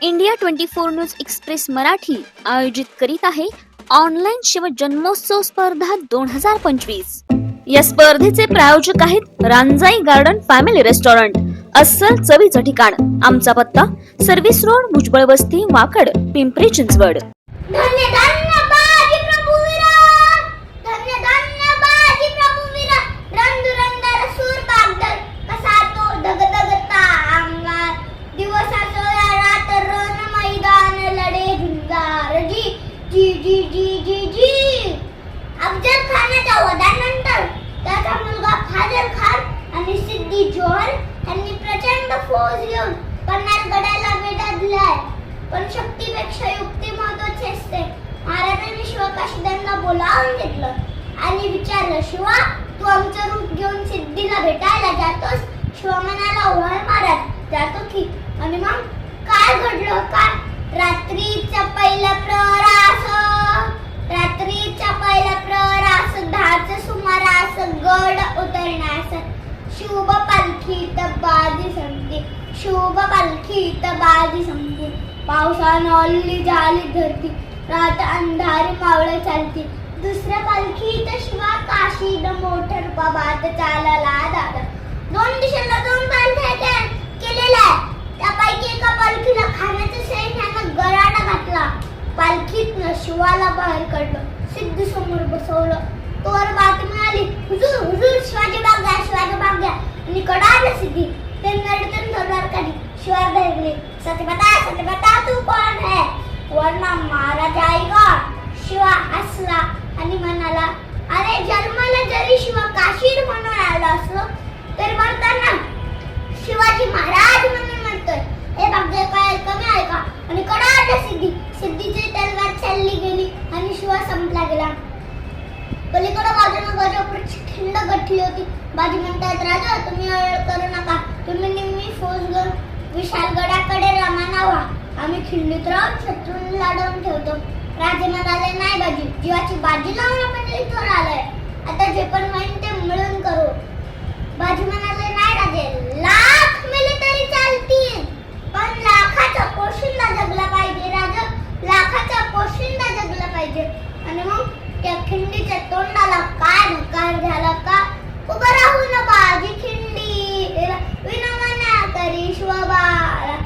India 24 news express Marathi आयोजित करीत आहे ऑनलाईन शिव जन्मोत्सव स्पर्धा 2025। या स्पर्धेचे प्रायोजक आहेत रांजाई गार्डन फॅमिली रेस्टॉरंट, अस्सल चवीचं ठिकाण। आमचा पत्ता सर्व्हिस रोड, भुजबळ वस्ती, वाकड, पिंपरी चिंचवड। अफजल खानाच्या वधानंतर त्याचा मुलगा फाजल खान आणि सिद्दी जोहर यांनी प्रचंड फौज घेऊन पन्हाळगडाला वेढा दिलाय। पण शक्तीपेक्षा युक्ती महत्त्वाची असते। महाराजांनी शिवकाशीदांना बोलावून घेतलं आणि विचारलं, शिवा तू आमचं रूप घेऊन सिद्धीला भेटायला जातोस? शिवा म्हणाला, वळ महाराज जातो की। आणि मग काय घडलं? काय रात्रीचा पहिला प्रहरास 10च्या सुमारास गड उतरण्यास शुभ पालखीत बाजी संपली। पावसानं ओली झाली धरती, रात अंधारी मावळ चालती। दुसऱ्या पालखीत शिवा काशीद मोठर बाबात चालला दादा। 2 दिशेला 2 पालख्या केलेल्या, त्यापैकी एका पालखीला खाण्याच्या सैन्यानं गराडा घातला। पालखीतनं शिवाला बाहेर काढलं, सिद्धी समोर बसवलं। तोवर बातमी मिळाली, हुजूर हुजूर शिवाजी बाग घ्या। आणि कडाडलं सिद्धी, ते नडतन तलवार काढली। शिवाय धरले, सच बता तू कोण है? वरना महाराज आएगा। शिवा हसला आणि म्हणाला, अरे जन्माला जरी शिवा काशीद म्हणून आला असलो तरी म्हणताना शिवाजी महाराज म्हणून म्हणतोय। हे भाग्य काय कमी आहे का? आणि कडाडलं सिद्धीची तलवार चालली गेली आणि शिवा संपला गेला। पलीकडे बाजूने गजापूरची खिंड गठली होती। बाजी म्हणतात, राजा तुम्ही अळ करू नका, तुम्ही निम्मी फौज घेऊन विशालगडाकडे रवाना व्हा। आम्ही खिंडीत राहून शत्रूंना लाडवून ठेवतो। राजे म्हणाले, नाही बाजी, जीवाची बाजी लावून आपण इथवर आलोय, आता जे पण होईल ते मिळून करू। बाजी म्हणाले, नाही राजे, लाख मेले तरी चालतील, पण लाखाचा पोशिंदा जगला पाहिजे राजा, लाखाचा पोशिंदा जगला पाहिजे। आणि मग त्या खिंडीच्या तोंडाला काय नकार झाला का? उभं राहू न बाजी खिंडी, विनवण्या करी शिवबाळा।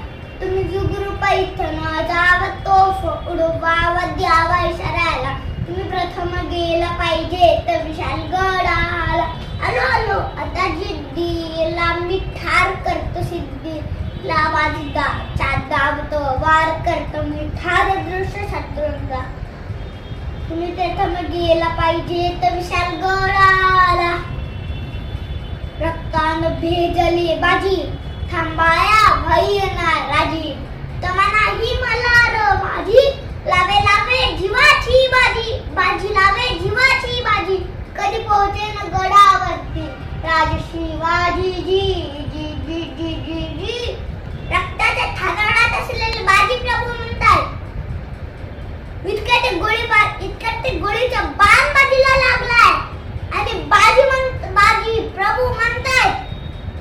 तुम्ही जुगरू पैठण जाव तोफ उडवावा, द्यावा इशाऱ्याला। तुम्ही प्रथम गेला पाहिजे तर विशालगडाला। आलो आता जिद्दीला मी ठार करतो सिद्धीला, बाजी दाबतो वार करतो मी ठार दृश्य शत्रूंचा। तुम्ही प्रथम गेला पाहिजे तर विशालगडाला। रक्तानं भेजली बाजी, थांबाया भय ना राजी। तमाना ही मला र माझी, लावे जीवाची बाजी लावे जीवाची बाजी। कधी पोहोचेन गडावरती राज शिवाजी जी जी जी जी जी जी। रक्ताच्या थानाडात असलेले बाजी प्रभू म्हणतात, इतक्या ते गोळीचा बाण बाजीला लागलाय। आणि बाजी प्रभू म्हणतात,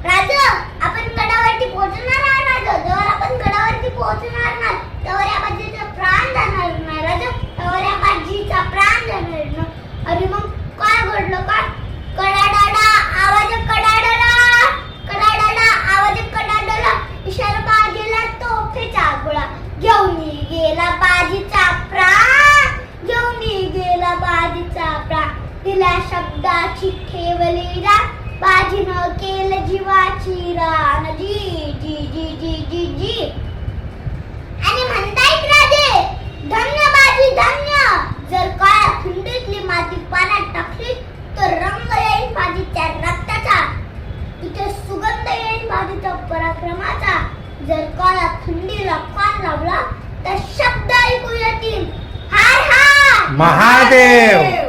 राजा आपण गडावरती पोहोचणार नाही राजा, जर आपण गडावरती पोहोचणार नाही तर या बाजीचा प्राण जाणार नाही राजा, तर या बाजीचा प्राण जाणार नाही। आणि मग काय घडलं? काय कडाडा आवाज, कडाडा इशारा बाजीला तोफेचा गोळा घेऊन गेला बाजीचा प्राण, तिला शब्दाची ठेवली रान, बाजीनं केलं जीवाची रान जी जी जी जी जी जी। आणि म्हणतायत राजे, धन्य बाजी धन्य, जर काळ्या खिंडीतली माती पाण्यात टाकली तर रंग येईल बाजीच्या रक्ताचा, इथे सुगंध येईल बाजीच्या पराक्रमाचा। जर काळ्या खिंडीला कान लावला तर शब्द ऐकू येतील, हार हार महादेव।